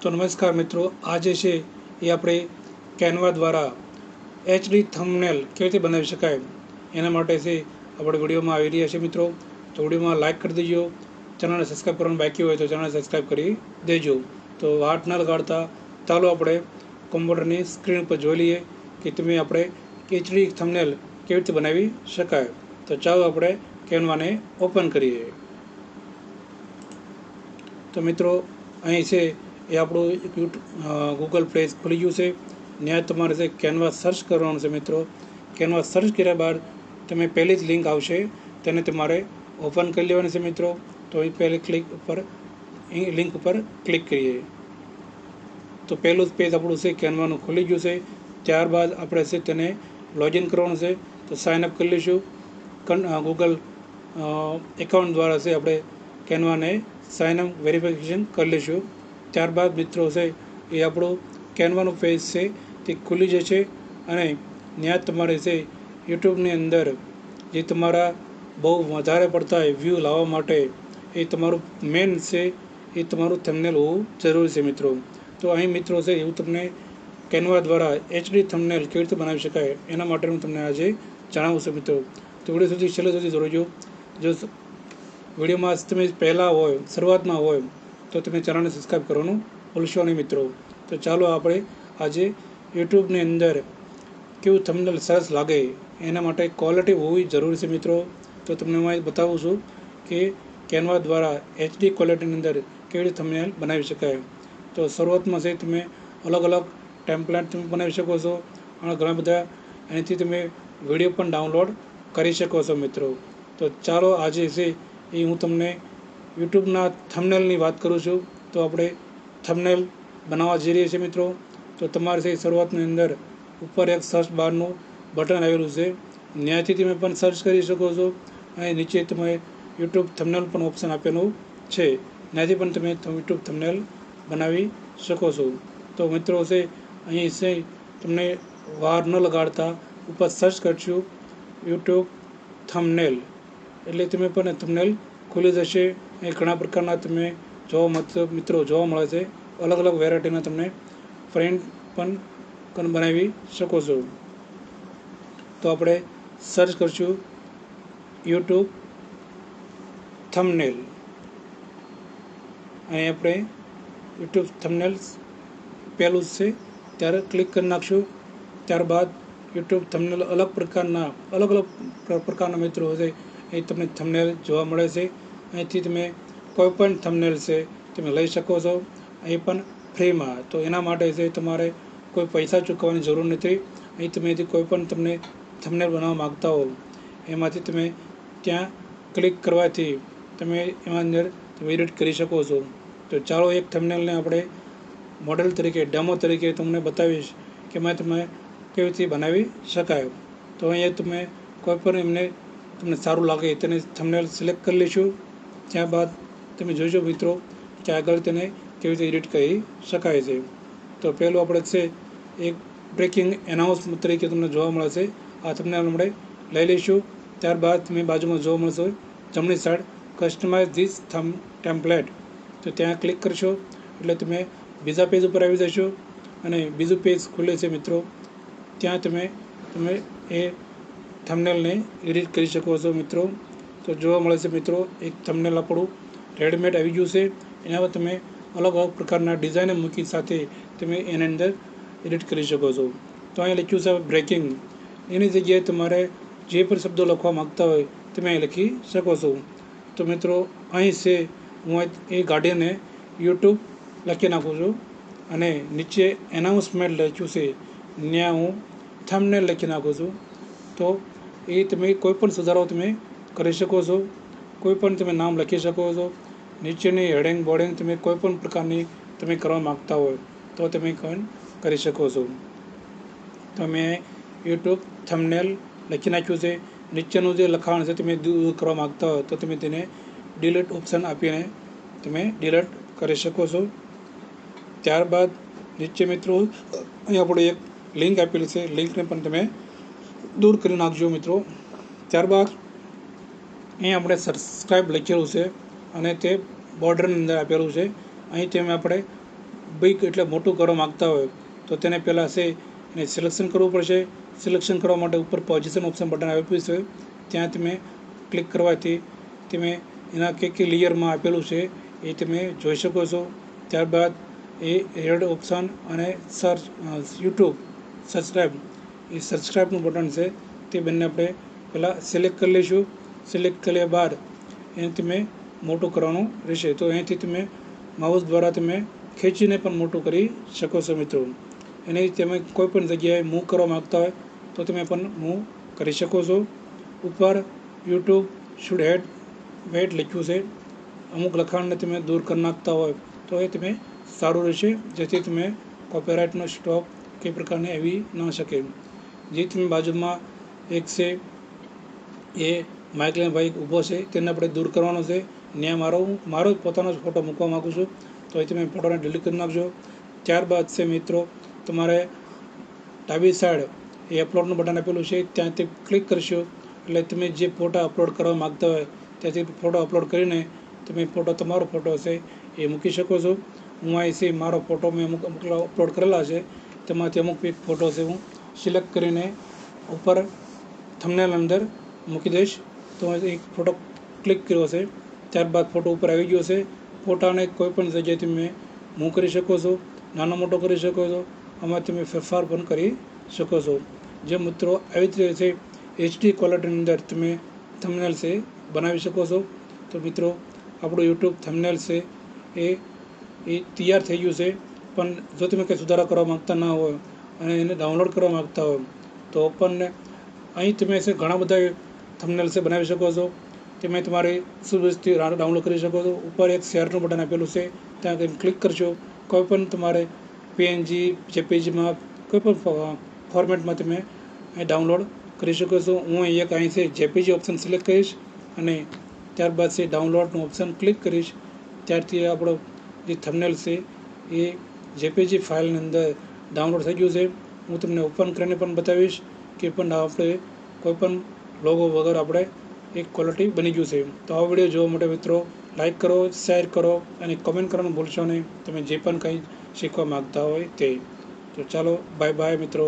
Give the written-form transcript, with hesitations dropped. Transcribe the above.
તો નમસ્કાર મિત્રો, આજે છે એ આપણે કેનવા દ્વારા એચડી થંબનેલ કેવી રીતે બનાવી શકાય એના માટે છે આપણે વિડીયોમાં આવી રહ્યા છે મિત્રો. તો વિડીયોમાં લાઇક કરી દેજો, ચેનલને સબસ્ક્રાઈબ કરવાનું બાકી હોય તો ચેનલને સબસ્ક્રાઈબ કરી દેજો. તો વાત ન લગાડતા ચાલો આપણે કોમ્પ્યુટરની સ્ક્રીન પર જોઈ લઈએ કે તમે આપણે એચડી થંબનેલ કેવી રીતે બનાવી શકાય. તો ચાલો આપણે કેનવાને ઓપન કરીએ. તો મિત્રો અહીં છે એ આપણું ગૂગલ પ્લે ખુલી ગયું છે. ત્યાં તમારે છે કેનવા સર્ચ કરવાનું છે મિત્રો. કેનવા સર્ચ કર્યા બાદ તમે પહેલી જ લિંક આવશે તેને તમારે ઓપન કરી લેવાની છે મિત્રો. તો એ પહેલી લિંક ઉપર ક્લિક કરીએ તો પહેલું જ પેજ આપણું છે કેનવાનું ખુલી ગયું છે. ત્યારબાદ આપણે છે તેને લોગિન કરવાનું છે. તો સાઇનઅપ કરી લઈશું. ગૂગલ એકાઉન્ટ દ્વારા છે આપણે કેનવાને સાઇનઅપ વેરિફિકેશન કરી લઈશું. ત્યારબાદ મિત્રો છે એ આપણું કેનવાનું પેજ છે તે ખુલી જશે અને ત્યાં તમારે છે યુટ્યુબની અંદર જે તમારા બહુ વધારે પડતા વ્યૂ લાવવા માટે એ તમારું મેન છે એ તમારું થંબનેલ હોવું જરૂરી છે મિત્રો. તો અહીં મિત્રો છે એવું તમને કેનવા દ્વારા એચડી થંબનેલ કેવી રીતે બનાવી શકાય એના માટે હું તમને આજે જણાવું છું મિત્રો. તો વિડીયો સુધી છેલ્લે સુધી જોજો. જો વિડીયોમાં તમે પહેલાં હોય, શરૂઆતમાં હોય તો તમે ચેનલને સબસ્ક્રાઈબ કરવાનું ભૂલશો નહીં મિત્રો. તો ચાલો આપણે આજે યુટ્યુબની અંદર કેવું થંબનેલ સરસ લાગે એના માટે ક્વોલિટી હોવી જરૂરી છે મિત્રો. તો તમને હું બતાવું છું કે કેનવા દ્વારા એચડી ક્વોલિટીની અંદર કેવી રીતે થંબનેલ બનાવી શકાય. તો શરૂઆતમાં છે તમે અલગ અલગ ટેમ્પલેટ તમે બનાવી શકો છો અને ઘણા બધા એનાથી તમે વિડીયો પણ ડાઉનલોડ કરી શકો છો મિત્રો. તો ચાલો આજે છે એ હું તમને યુટ્યુબના થંબનેલની વાત કરું છું. તો આપણે થંબનેલ બનાવવા જઈ રહીએ છીએ મિત્રો. તો તમારે છે શરૂઆતની અંદર ઉપર એક સર્ચ બારનું બટન આવેલું છે, ત્યાંથી તમે પણ સર્ચ કરી શકો છો અને નીચે તમે યુટ્યુબ થંબનેલ પણ ઓપ્શન આપેલું છે, ત્યાંથી પણ તમે યુટ્યુબ થંબનેલ બનાવી શકો છો. તો મિત્રો છે અહીં છે તમને વાર ન લગાડતા ઉપર સર્ચ કરશું યુટ્યુબ થંબનેલ એટલે તમે પણ થંબનેલ ખુલી જશે. એ ઘણા પ્રકારના તમે મિત્રો જોવા મળે છે. અલગ અલગ વેરાયટીના તમને ફ્રેન્ડ પણ બનાવી શકો છો. તો આપણે સર્ચ કરશું યુટ્યુબ થંબનેલ. અહીં આપણે યુટ્યુબ થંબનેલ પહેલું જ છે ત્યારે ક્લિક કરી નાખશું. ત્યારબાદ યુટ્યુબ થંબનેલ અલગ પ્રકારના મિત્રો હશે એ તમને થંબનેલ જોવા મળે છે. અહીંથી તમે કોઈ પણ થંબનેલ છે તમે લઈ શકો છો, અહીં પણ ફ્રીમાં. તો એના માટે છે તમારે કોઈ પૈસા ચૂકવવાની જરૂર નથી. અહીં તમે કોઈ પણ તમને થંબનેલ બનાવવા માગતા હો એમાંથી તમે ત્યાં ક્લિક કરવાથી તમે એમાં અંદર એડિટ કરી શકો છો. તો ચાલો એક થંબનેલને આપણે મોડેલ તરીકે ડેમો તરીકે તમને બતાવીશ કે એમાં તમે કેવી રીતે બનાવી શકાય. તો અહીંયા તમે કોઈ પણ એમને તમને સારું લાગે તેને થંબનેલ સિલેક્ટ કરી લઈશું. ત્યારબાદ તમે જોજો મિત્રો કે આગળ તેને કેવી રીતે એડિટ કરી શકાય છે. તો પહેલું આપણે છે એક બ્રેકિંગ એનાઉન્સમેન્ટ તરીકે તમને જોવા મળે છે. આ થંબનેલ આપણે લઈ લઈશું. ત્યારબાદ તમે બાજુમાં જોવા મળશે જમણી સાઈડ કસ્ટમાઇઝ ધીસ ટેમ્પલેટ. તો ત્યાં ક્લિક કરશો એટલે તમે બીજા પેજ ઉપર આવી જશો અને બીજું પેજ ખુલે છે મિત્રો. ત્યાં તમે એ થંબનેલને એડિટ કરી શકો છો મિત્રો. તો જોવા મળે છે મિત્રો એક થંબનેલ આપણું રેડીમેડ આવી ગયું છે. એના પર તમે અલગ અલગ પ્રકારના ડિઝાઇન મૂકી સાથે તમે એની અંદર એડિટ કરી શકો છો. તો અહીં લખ્યું છે બ્રેકિંગ, એની જગ્યાએ તમારે જે પણ શબ્દો લખવા માગતા હોય તમે અહીં લખી શકો છો. તો મિત્રો અહીં છે હું એ ગાડીને યુટ્યુબ લખી નાખું છું અને નીચે એનાઉન્સમેન્ટ લખ્યું છે ત્યાં હું થંબનેલ લખી નાખું છું. તો એ તમે કોઈ પણ સુધારો તમે કરી શકો છો, કોઈ પણ તમે નામ લખી શકો છો. નીચેની હેડિંગ બોર્ડિંગ તમે કોઈ પણ પ્રકારની તમે કરવા માગતા હોય તો તમે કરી શકો છો. તો મેં યુટ્યુબ થંબનેલ લખી નાખ્યું છે. નીચેનું જે લખાણ છે તમે દૂર કરવા માગતા હોય તો તમે તેને ડિલીટ ઓપ્શન આપીને તમે ડિલીટ કરી શકો છો. ત્યારબાદ નીચે મિત્રો અહીં આપણે એક લિંક આપેલી છે, લિંકને પણ તમે દૂર કરી નાખજો મિત્રો. ત્યારબાદ અહીં આપણે સબસ્ક્રાઈબ લખેલું છે અને તે બોર્ડરની અંદર આપેલું છે. અહીં તમે આપણે બિગ એટલે મોટું કરવા માગતા હોય તો તેને પહેલાં છે એને સિલેક્શન કરવું પડશે. સિલેક્શન કરવા માટે ઉપર પોઝિશન ઓપ્શન બટન આપ્યું છે, ત્યાં તમે ક્લિક કરવાથી તમે એના કે લેયરમાં આપેલું છે એ તમે જોઈ શકો છો. ત્યારબાદ એ રેડ ઓપ્શન અને સર્ચ યુટ્યુબ સબસ્ક્રાઈબ એ સબસ્ક્રાઈબનું બટન છે, તે બંને આપણે પહેલાં સિલેક્ટ કરી લઈશું. સિલેક્ટ કર્યા બાદ એને તમે મોટું કરવાનું રહેશે. તો અહીંથી તમે માઉસ દ્વારા તમે ખેંચીને પણ મોટું કરી શકો છો મિત્રો. એને તમે કોઈ પણ જગ્યાએ મૂવ કરવા માગતા હોય તો તમે પણ મૂવ કરી શકો છો. ઉપર યુટ્યુબ શુડ હેડ વેટ લખ્યું છે, અમુક લખાણને તમે દૂર કરી નાખતા હોય તો એ તમે સારું રહેશે, જેથી તમે કોપીરાઇટનો સ્ટોક કઈ પ્રકારની આવી ન શકે. જે તમે બાજુમાં એક છે એ માઇકલેન ભાઈ ઊભો છે તેને આપણે દૂર કરવાનો છે. ત્યાં મારો પોતાનો જ ફોટો મૂકવા માગું છું તો એ તમે ફોટોને ડિલીટ કરી નાખજો. ત્યારબાદ છે મિત્રો તમારે ડાબી સાઈડ એ અપલોડનું બટન આપેલું છે, ત્યાંથી ક્લિક કરશો એટલે તમે જે ફોટા અપલોડ કરવા માગતા હોય ત્યાંથી ફોટો અપલોડ કરીને તમે તમારો ફોટો છે એ મૂકી શકો છો. હું અહીંથી મારો ફોટો મેં અમુક અપલોડ કરેલા છે, તેમાંથી અમુક એક ફોટો છે હું સિલેક્ટ કરીને ઉપર થંબનેલ અંદર મૂકી દઈશ. તો એક ફોટો ક્લિક કર્યો છે, ત્યારબાદ ફોટો ઉપર આવી ગયો છે. ફોટાને કોઈ પણ જગ્યાએ તમે મૂવ કરી શકો છો, નાનો મોટો કરી શકો છો, આમાં તમે ફેરફાર પણ કરી શકો છો. જે મિત્રો આવી જ રીતે HD ક્વોલિટીની અંદર તમે થંબનેલ છે બનાવી શકો છો. તો મિત્રો આપણું યુટ્યુબ થંબનેલ છે એ તૈયાર થઈ ગયું છે. પણ જો તમે કંઈ સુધારા કરવા માગતા ના હોય અને એને ડાઉનલોડ કરવા માગતા હોય તો ઓપનને અહીં તમે છે ઘણા બધા થંબનેલ છે બનાવી શકો છો. તમે તમારી સુવિધાથી ડાઉનલોડ કરી શકો છો. ઉપર એક શેરનું બટન આપેલું છે, ત્યાં તમે ક્લિક કરશો. કોઈ પણ તમારે PNG JPGમાં કોઈ પણ ફોર્મેટમાં તમે અહીં ડાઉનલોડ કરી શકો છો. હું એક અહીંથી JPG ઓપ્શન સિલેક્ટ કરીશ અને ત્યારબાદ છે ડાઉનલોડનું ઓપ્શન ક્લિક કરીશ. ત્યારથી આપણો જે થંબનેલ છે એ JPG ફાઇલની અંદર ડાઉનલોડ થઈ ગયું છે. હું તમને ઓપન કરીને પણ બતાવીશ કે પણ આપણે કોઈ પણ લોગો વગર આપણે એક ક્વોલિટી બની ગયું છે. તો આ વિડીયો જોવા માટે મિત્રો લાઈક કરો, શેર કરો અને કમેન્ટ કરવાનું ભૂલશો નહીં તમે જે પણ કંઈ શીખવા માગતા હોય તે. તો ચાલો બાય બાય મિત્રો.